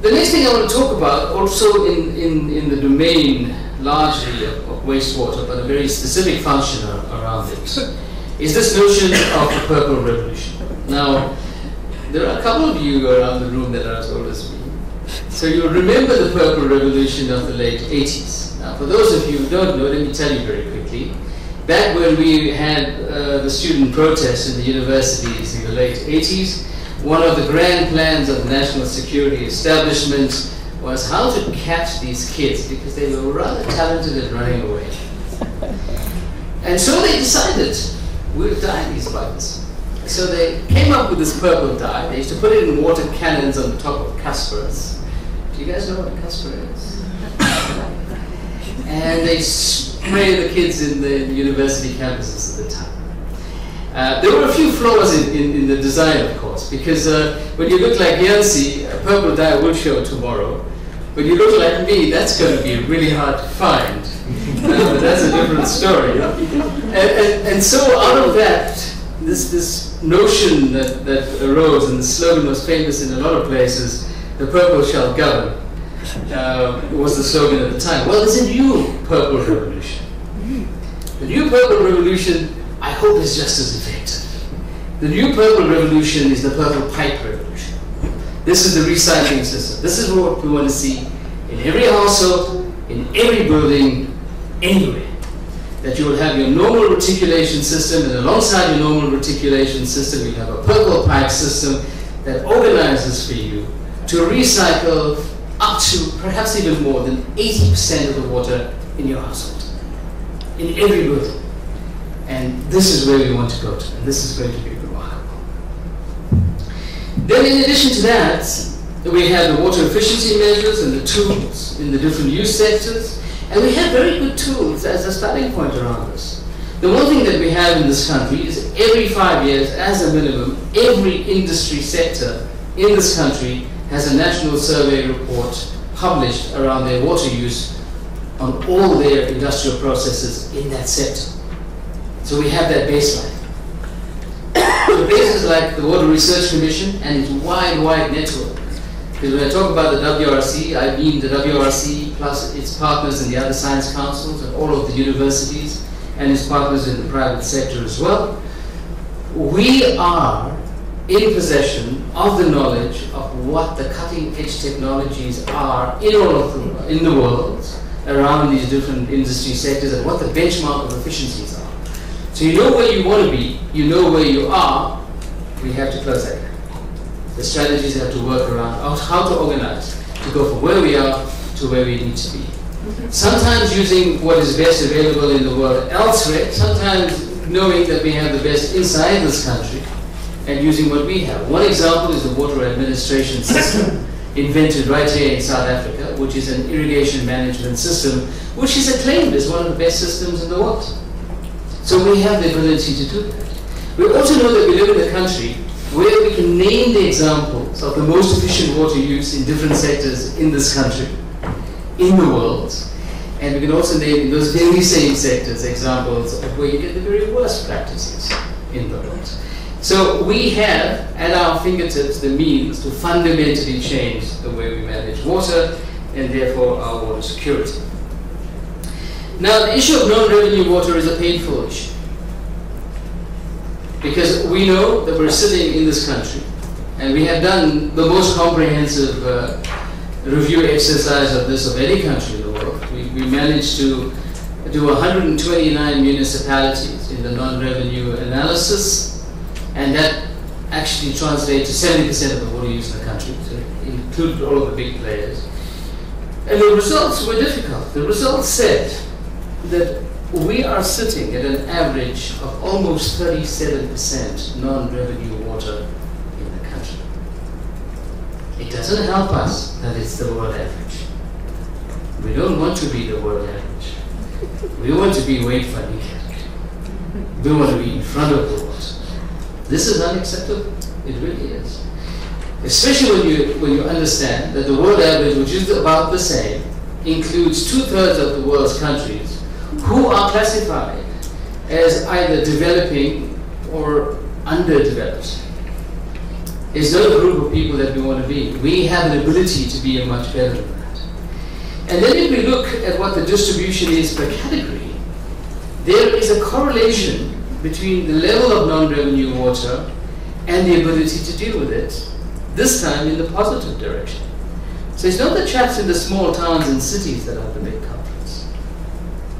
The next thing I want to talk about, also in the domain largely of wastewater, but a very specific function around it, is this notion of the Purple Revolution. Now, there are a couple of you around the room that are as old as me. So you'll remember the Purple Revolution of the late 80s. Now, for those of you who don't know, let me tell you very quickly. Back when we had the student protests in the universities in the late 80s, one of the grand plans of the national security establishment was how to catch these kids because they were rather talented at running away. And so they decided, we'll dye these buggers. So they came up with this purple dye. They used to put it in water cannons on the top of Casperas. Do you guys know what a Caspera is? And they spray the kids in the university campuses at the time. There were a few flaws in the design, of course, because when you look like Yancy, a purple dye will show tomorrow. When you look like me, that's going to be really hard to find. But that's a different story. And so out of that, this notion that arose, and the slogan was famous in a lot of places, the purple shall govern, was the slogan at the time. Well, there's a new purple revolution. The new purple revolution, I hope, is just as effective. The new purple revolution is the purple pipe revolution. This is the recycling system. This is what we want to see in every household, in every building, anywhere. That you will have your normal reticulation system, and alongside your normal reticulation system, you have a purple pipe system that organizes for you to recycle up to perhaps even more than 80% of the water in your household, in every building. And this is where we want to go to, and this is going to be remarkable. Then in addition to that, we have the water efficiency measures and the tools in the different use sectors, and we have very good tools as a starting point around this. The one thing that we have in this country is every 5 years, as a minimum, every industry sector in this country has a national survey report published around their water use on all their industrial processes in that sector. So we have that baseline. The basis like the Water Research Commission and its wide network. Because when I talk about the WRC, I mean the WRC plus its partners in the other science councils and all of the universities and its partners in the private sector as well. We are in possession of the knowledge of what the cutting-edge technologies are in the world around these different industry sectors and what the benchmark of efficiencies are. So you know where you want to be, you know where you are, we have to close that gap. The strategies have to work around how to organize to go from where we are to where we need to be. Sometimes using what is best available in the world elsewhere, sometimes knowing that we have the best inside this country, and using what we have. One example is the water administration system invented right here in South Africa, which is an irrigation management system, which is acclaimed as one of the best systems in the world. So we have the ability to do that. We also know that we live in a country where we can name the examples of the most efficient water use in different sectors in this country, in the world, and we can also name in those very same sectors examples of where you get the very worst practices in the world. So we have at our fingertips the means to fundamentally change the way we manage water and therefore our water security. Now the issue of non-revenue water is a painful issue because we know that we're sitting in this country and we have done the most comprehensive review exercise of this of any country in the world. We managed to do 129 municipalities in the non-revenue analysis. And that actually translates to 70% of the water use in the country, so it included all of the big players. And the results were difficult. The results said that we are sitting at an average of almost 37% non-revenue water in the country. It doesn't help us that it's the world average. We don't want to be the world average. We want to be weight funny. We want to be in front of the water. This is unacceptable. It really is. Especially when you understand that the world average, which is about the same, includes 2/3 of the world's countries who are classified as either developing or underdeveloped. is not a group of people that we want to be. We have an ability to be a much better than that. And then if we look at what the distribution is per category, there is a correlation between the level of non-revenue water and the ability to deal with it, this time in the positive direction. So it's not the chaps in the small towns and cities that are the big culprits.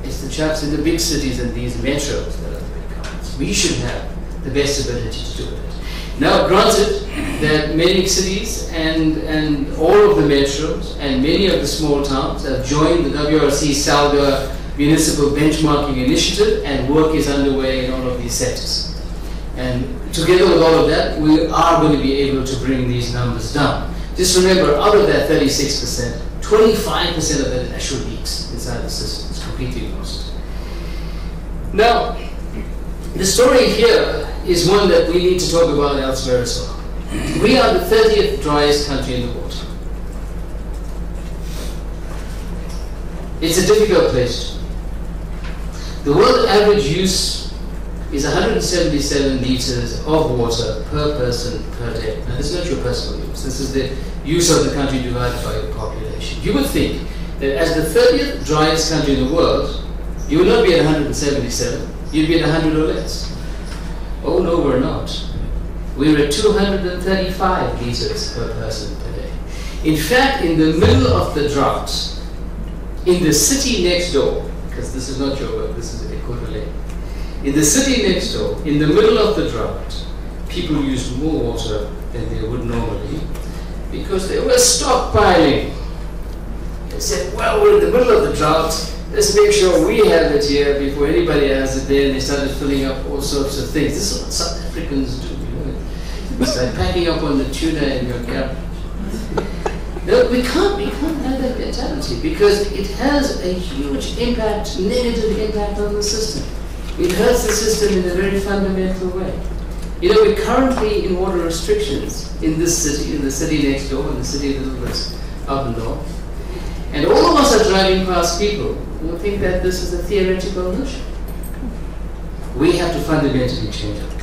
It's the chaps in the big cities and these metros that are the big culprits. We should have the best ability to do it. Now, granted that many cities and all of the metros and many of the small towns have joined the WRC Salga Municipal Benchmarking Initiative, and work is underway in all of these sectors. And together with all of that, we are going to be able to bring these numbers down. Just remember, out of that 36%, 25% of that is actual leaks inside the system. It's completely lost. Now, the story here is one that we need to talk about elsewhere as well. We are the 30th driest country in the world. It's a difficult place to be. The world average use is 177 liters of water per person per day. Now, this is not your personal use. This is the use of the country divided by your population. You would think that as the 30th driest country in the world, you would not be at 177. You'd be at 100 or less. Oh no, we're not. We're at 235 liters per person per day. In fact, in the middle of the drought, in the city next door, because this is not your work, this is Equatorial. In the city next door, in the middle of the drought, people used more water than they would normally because they were stockpiling. They said, well, we're in the middle of the drought, let's make sure we have it here before anybody has it there, and they started filling up all sorts of things. This is what South Africans do, you know. They start packing up on the tuna in your cabinet. No, we can't have that mentality because it has a huge impact, negative impact on the system. It hurts the system in a very fundamental way. You know, we're currently in water restrictions in this city, in the city next door, in the city a little bit up north. And all of us are driving past people who think that this is a theoretical notion. We have to fundamentally change our